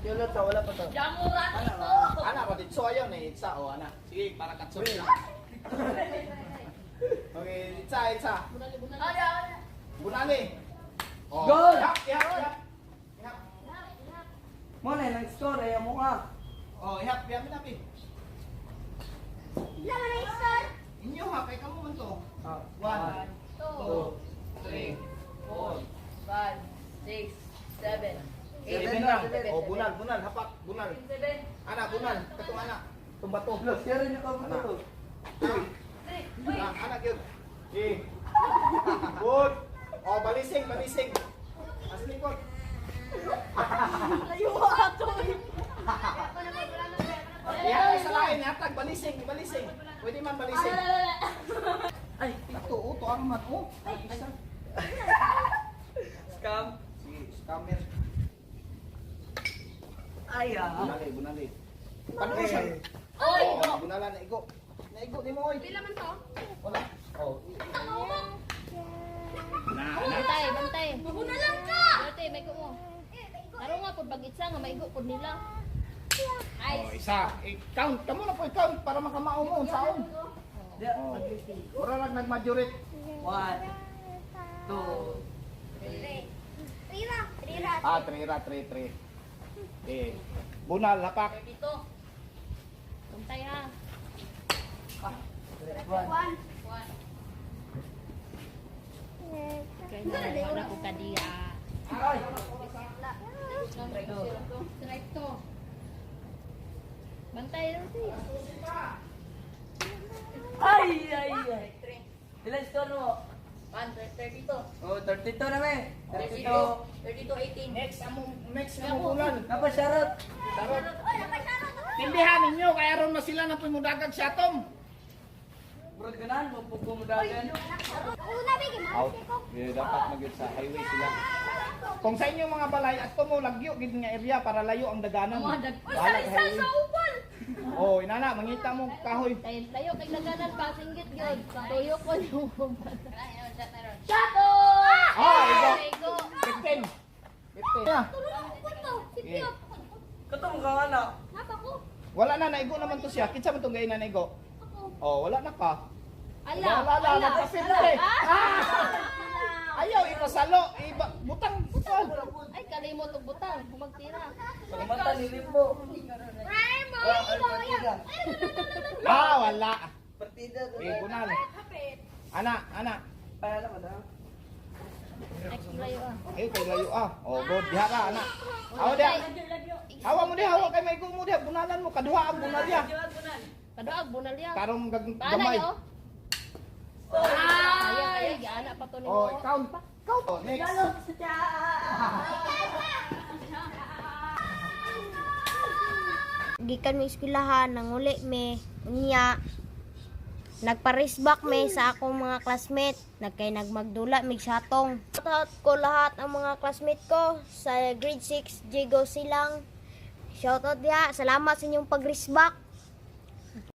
Yulot to, wala pa to. Jamuran ito. Ana, patitso ayaw na itsa. O, ana. Sige, para katso na. Okay, itsa. Bunali. Oh, Goal! Yap. Mo na nag-score ay mo ka. Oh, yap na pi. Laman na isar. Inyo ha, kay kamo man to. 1, 2, 3, 4. 5, 6, 7, 7 lang. Oh, bunal, hapak, bunal. 7, Ana, bunal. Katong ana. Tumbato. Plus, kaya rin yung kabuto to. Anak yun. Okay. Good. Oh, balising. As likod. layo ato. Yan, isa lain. Hatag, balising. Pwede man balising. Ay, Ito, to ang man. Oh, isa. scam. Sige, scammer. Ay, Bunali. Paano mo siya? Oy, Oh, bunala na igo. Naigo ni mo, oy. pila man to? Wala. Oh. Bantay. Muna lang ka. Dati may ko mo. Laro nga pud bagitsa nga maigo pud nila. Oh, isa. Count. Kamo na po, count para makamao mo. Saon. Oh. Pura lang nag-majorate. 1, 2, Rira. Ah, 3. Eh. Bunal, hapak. Dito. Bantay ha. 1. 1. Kaya na ko kadiya. Ay! Strike to. Bantay Rosie. Ay! Ilan score mo? 32. Oh, 32 na may. 32. 32-18. Next mo bulan. Napasarot. Darot. Tindihan ninyo kaya ron na sila na pumudagan sa atom. Bro, ganan mo pumudagan. Out. Yeah, dapat magyud sa highway sila. Kung sa inyo mga balay at mo lagyo gid nga area para layo ang daganan. Bahala sa highway. upan. Oh, inana mangita mo kahoy. Layo kay naganan pa singgit gyud. Tuyo ko yung. Shato! Oh, igo. Igo. 15. 15. Yeah. Okay. Katong ka nga na. Wala na naigo naman to siya. Kinsa man tong gay na naigo? Oh, wala na ka. Wala, nagpapinte. Ayaw ipasalo, butang. Ay, kalimot og butang. Magtira. Pagmata ni Limbo. Wala. Partida to. Eh, bunal. Ana. Pala mo daw. Ay, layo ah. Ayaw kay layo Oh, good. Diha ka, ana. Awa diha. Hawa mo diha, hawa kay maigo mo diha. Bunalan mo, kaduha ang bunal diha. Kadoag bunalya. Karong Paano gamay. yo? Ay, gaana pa to Oh, nimo. count. Oh, next. Gikan mi eskwelahan nanguli me unya nagparisbak me sa akong mga classmate nagmagdula mig satong shoutout ko lahat ang mga classmate ko sa grade 6 Jigo Silang shoutout diha salamat sa inyong pagrisbak